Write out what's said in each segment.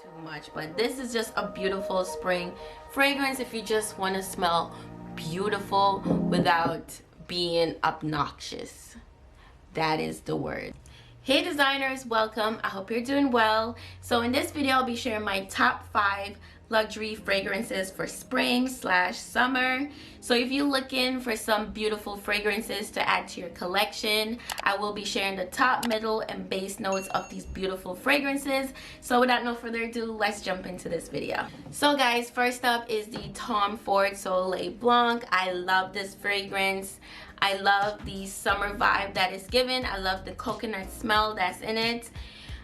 too much, but this is just a beautiful spring fragrance if you just want to smell beautiful without being obnoxious. That is the word. Hey designers, welcome. I hope you're doing well. So in this video I'll be sharing my top 5 luxury fragrances for spring/summer. So if you're looking for some beautiful fragrances to add to your collection, I will be sharing the top, middle, and base notes of these beautiful fragrances. So without no further ado, let's jump into this video. So guys, first up is the Tom Ford Soleil Blanc. I love this fragrance. I love the summer vibe that it's given. I love the coconut smell that's in it.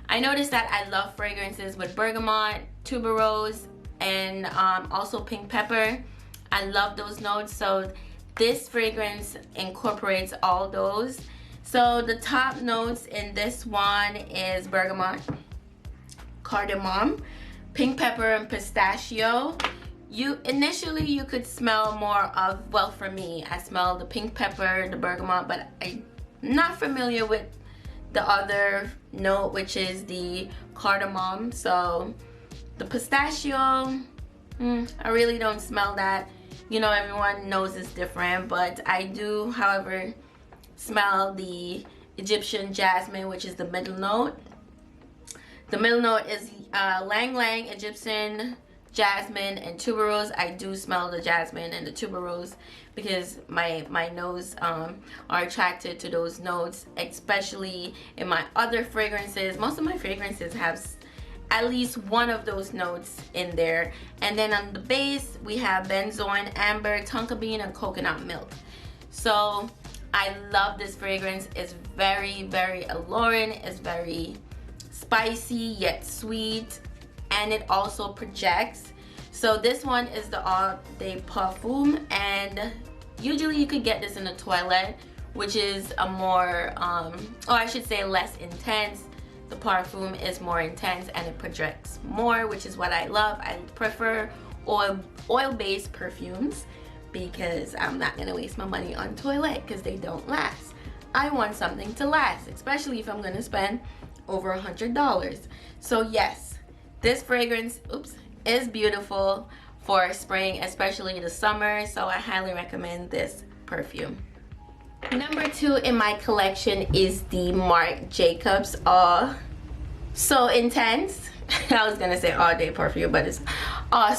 I noticed that I love fragrances with bergamot, tuberose, and also pink pepper. I love those notes, so this fragrance incorporates all those. So the top notes in this one is bergamot, cardamom, pink pepper, and pistachio. Initially you could smell more of, well, for me I smell the pink pepper, the bergamot, but I'm not familiar with the other note, which is the cardamom. So the pistachio, I really don't smell that. You know, everyone knows it's different, but I do, however, smell the Egyptian jasmine, which is the middle note. The middle note is Lang Lang, Egyptian jasmine, and tuberose. I do smell the jasmine and the tuberose because my nose are attracted to those notes, especially in my other fragrances. Most of my fragrances have at least one of those notes in there. And then on the base we have benzoin, amber, tonka bean, and coconut milk. So I love this fragrance. It's very, very alluring. It's very spicy yet sweet, and it also projects. So this one is the Eau de Parfum, and usually you could get this in the toilette, which is a more or I should say less intense. The Parfum is more intense and it projects more, which is what I love. I prefer oil-based perfumes because I'm not gonna waste my money on toilet because they don't last. I want something to last, especially if I'm gonna spend over $100. So yes, this fragrance, is beautiful for spring, especially the summer. So I highly recommend this perfume. Number 2 in my collection is the Marc Jacobs So Intense. I was gonna say all day perfume, but it's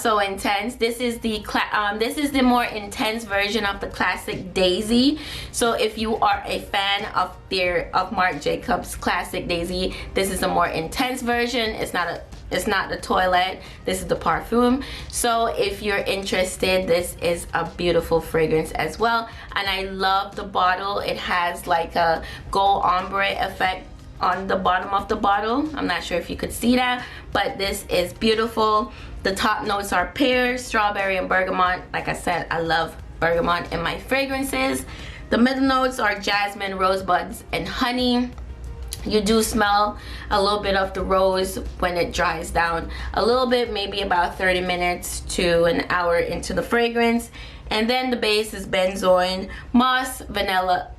So Intense. This is the more intense version of the classic Daisy. So if you are a fan of Marc Jacobs classic Daisy, this is a more intense version. It's not the toilette, this is the Parfum. So if you're interested, this is a beautiful fragrance as well. And I love the bottle. It has like a gold ombre effect on the bottom of the bottle. I'm not sure if you could see that, but this is beautiful. The top notes are pear, strawberry, and bergamot. Like I said, I love bergamot in my fragrances. The middle notes are jasmine, rosebuds, and honey. You do smell a little bit of the rose when it dries down a little bit, maybe about 30 minutes to an hour into the fragrance. And then the base is benzoin, moss, vanilla,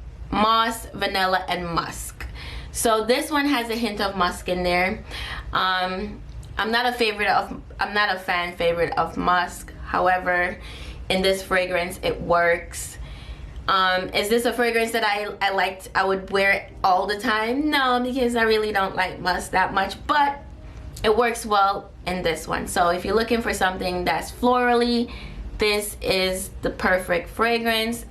and musk. So this one has a hint of musk in there. I'm not a fan favorite of musk. However, in this fragrance it works. Is this a fragrance that I would wear it all the time? No, because I really don't like musk that much, but it works well in this one. So if you're looking for something that's florally, this is the perfect fragrance.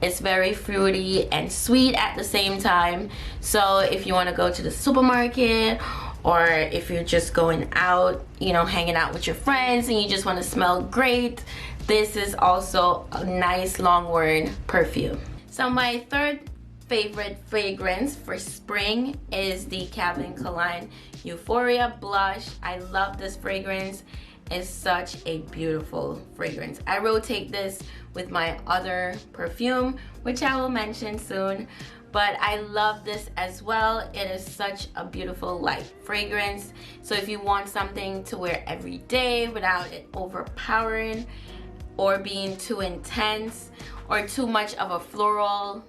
It's very fruity and sweet at the same time. So if you want to go to the supermarket, or if you're just going out, you know, hanging out with your friends and you just want to smell great, this is also a nice long-wearing perfume. So my third favorite fragrance for spring is the Calvin Klein Euphoria blush. I love this fragrance. It's such a beautiful fragrance. I rotate this with my other perfume, which I will mention soon, but I love this as well. It is such a beautiful light fragrance. So if you want something to wear every day without it overpowering or being too intense or too much of a floral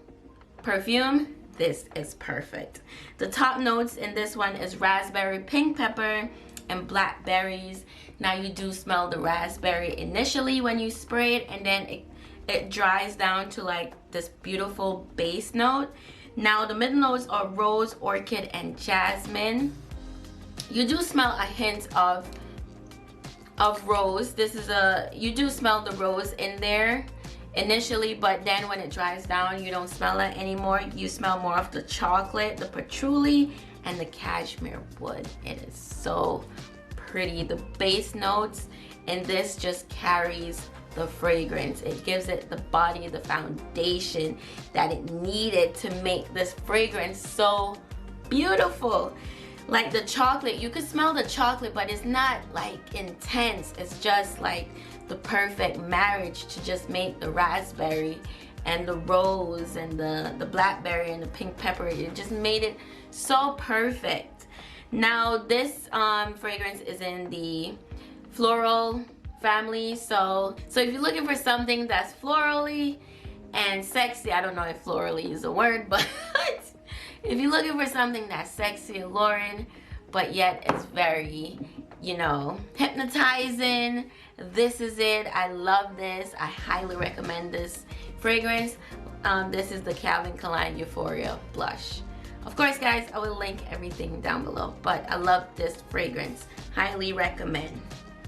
perfume, this is perfect. The top notes in this one is raspberry, pink pepper, and blackberries. Now you do smell the raspberry initially when you spray it, and then it dries down to like this beautiful base note. Now the middle notes are rose, orchid, and jasmine. You do smell a hint of rose. You do smell the rose in there initially, but then when it dries down, you don't smell it anymore. You smell more of the chocolate, the patchouli, and the cashmere wood. It is so pretty. The base notes in this just carries the fragrance. It gives it the body, the foundation that it needed to make this fragrance so beautiful. Like the chocolate, you could smell the chocolate, but it's not like intense. It's just like the perfect marriage to just make the raspberry and the rose and the blackberry and the pink pepper. It just made it so perfect. Now this fragrance is in the floral family. So if you're looking for something that's florally and sexy, I don't know if florally is a word, but if you're looking for something that's sexy and alluring, but yet it's very, you know, hypnotizing, this is it. I love this. I highly recommend this fragrance. This is the Calvin Klein Euphoria blush. Of course, guys, I will link everything down below, but I love this fragrance. Highly recommend.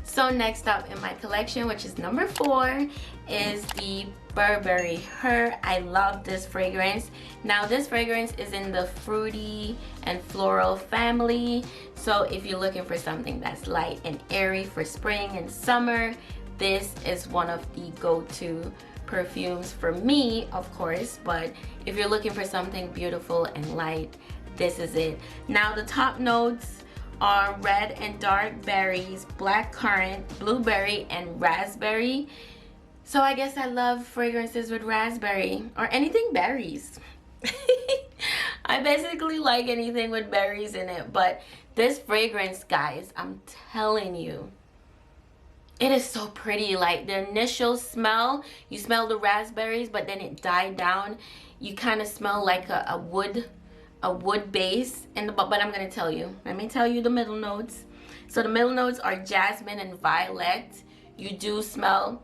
So next up in my collection, which is number 4, is the Burberry Her. I love this fragrance. Now this fragrance is in the fruity and floral family. So if you're looking for something that's light and airy for spring and summer, this is one of the go-to perfumes for me, of course. But if you're looking for something beautiful and light, this is it. Now the top notes are red and dark berries, black currant, blueberry, and raspberry. So I guess I love fragrances with raspberry or anything berries. I basically like anything with berries in it, but this fragrance, guys, I'm telling you, it is so pretty. Like the initial smell, you smell the raspberries, but then it died down. You kind of smell like a wood base in the, but I'm gonna tell you, let me tell you the middle notes. So the middle notes are jasmine and violet. You do smell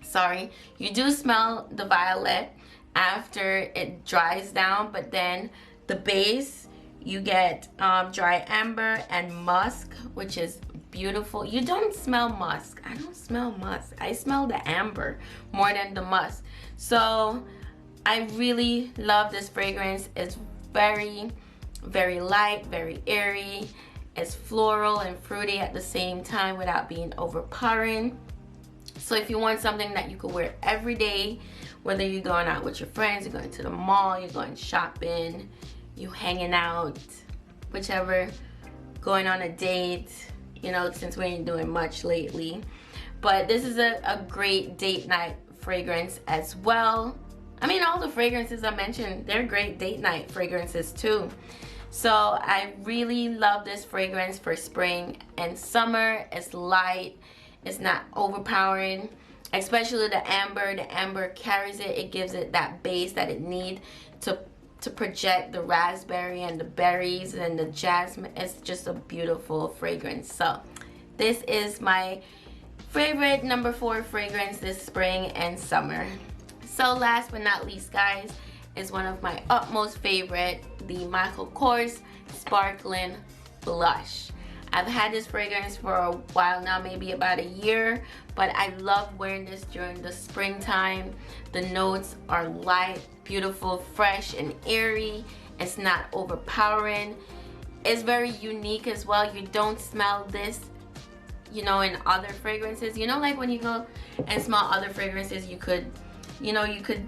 sorry, you do smell the violet after it dries down, but then the base, you get dry amber and musk, which is beautiful. You don't smell musk. I don't smell musk. I smell the amber more than the musk. So I really love this fragrance. It's very, very light, very airy. It's floral and fruity at the same time without being overpowering. So if you want something that you could wear every day, whether you're going out with your friends, you're going to the mall, you're going shopping, you hanging out, whichever, going on a date, you know, since we ain't doing much lately. But this is a great date night fragrance as well. I mean, all the fragrances I mentioned, they're great date night fragrances too. So I really love this fragrance for spring and summer. It's light, it's not overpowering, especially the amber. The amber carries it. It gives it that base that it needs to project the raspberry and the berries and the jasmine. It's just a beautiful fragrance. So this is my favorite number 4 fragrance this spring and summer. So last but not least, guys, is one of my utmost favorite, the Michael Kors Sparkling Blush. I've had this fragrance for a while now, maybe about a year, but I love wearing this during the springtime. The notes are light, beautiful, fresh, and airy. It's not overpowering. It's very unique as well. You don't smell this, you know, in other fragrances. You know, like when you go and smell other fragrances, you could, you know, you could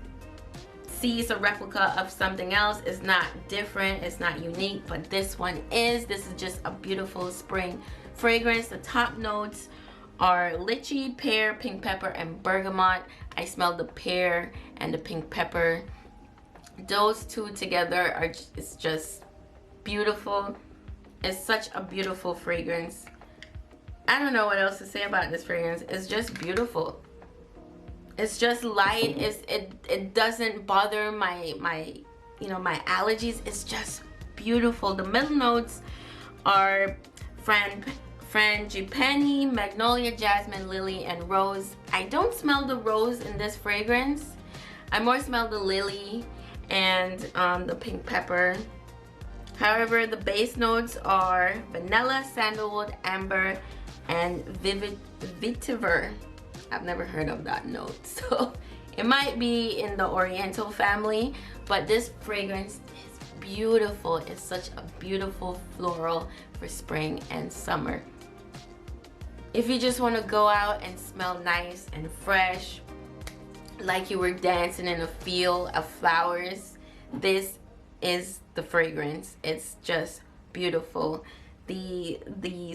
see it's a replica of something else. It's not different, it's not unique, but this one is. This is just a beautiful spring fragrance. The top notes are lychee, pear, pink pepper, and bergamot. I smell the pear and the pink pepper. Those two together are, it's just beautiful. It's such a beautiful fragrance. I don't know what else to say about this fragrance. It's just beautiful. It's just light. It doesn't bother my you know, my allergies. It's just beautiful. The middle notes are Frangipani, Magnolia, Jasmine, Lily, and Rose. I don't smell the rose in this fragrance. I more smell the lily and the pink pepper. However, the base notes are vanilla, sandalwood, amber, and vetiver. I've never heard of that note, so it might be in the Oriental family, but this fragrance is beautiful. It's such a beautiful floral for spring and summer. If you just want to go out and smell nice and fresh, like you were dancing in a field of flowers, this is the fragrance. It's just beautiful. The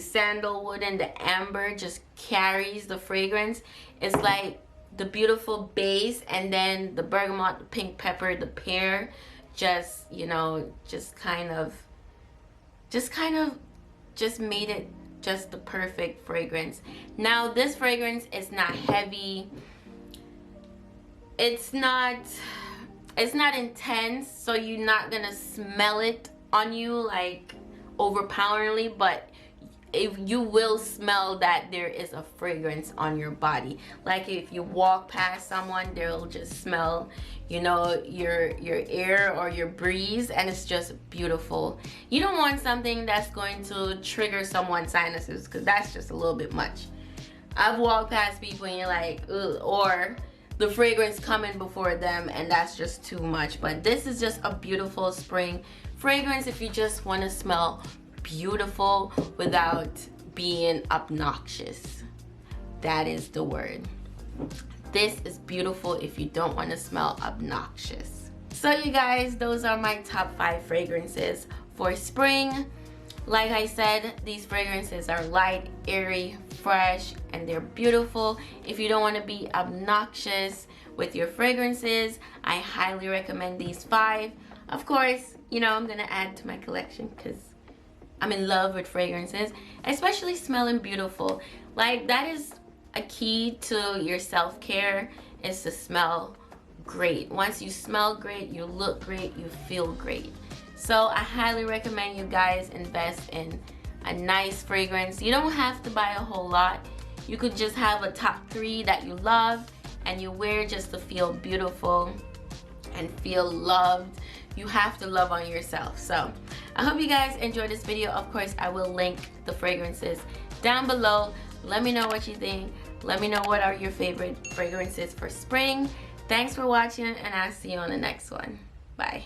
sandalwood and the amber just carries the fragrance. It's like the beautiful base, and then the bergamot, the pink pepper, the pear, just, you know, just kind of made it just the perfect fragrance. Now this fragrance is not heavy. It's not intense, so you're not gonna smell it on you like overpoweringly, but if you will smell that there is a fragrance on your body. Like if you walk past someone, they'll just smell, you know, your air or your breeze, and it's just beautiful. You don't want something that's going to trigger someone's sinuses, because that's just a little bit much. I've walked past people and you're like, ugh, or the fragrance coming before them, and that's just too much. But this is just a beautiful spring fragrance if you just want to smell beautiful without being obnoxious. That is the word. This is beautiful if you don't want to smell obnoxious. So you guys, those are my top 5 fragrances for spring. Like I said, these fragrances are light, airy, fresh, and they're beautiful. If you don't want to be obnoxious with your fragrances, I highly recommend these 5. Of course, you know, I'm gonna add to my collection because I'm in love with fragrances, especially smelling beautiful. Like, that is a key to your self-care, is to smell great. Once you smell great, you look great, you feel great. So I highly recommend you guys invest in a nice fragrance. You don't have to buy a whole lot. You could just have a top 3 that you love and you wear just to feel beautiful and feel loved. You have to love on yourself. So I hope you guys enjoyed this video. Of course, I will link the fragrances down below. Let me know what you think. Let me know what are your favorite fragrances for spring. Thanks for watching, and I'll see you on the next one. Bye.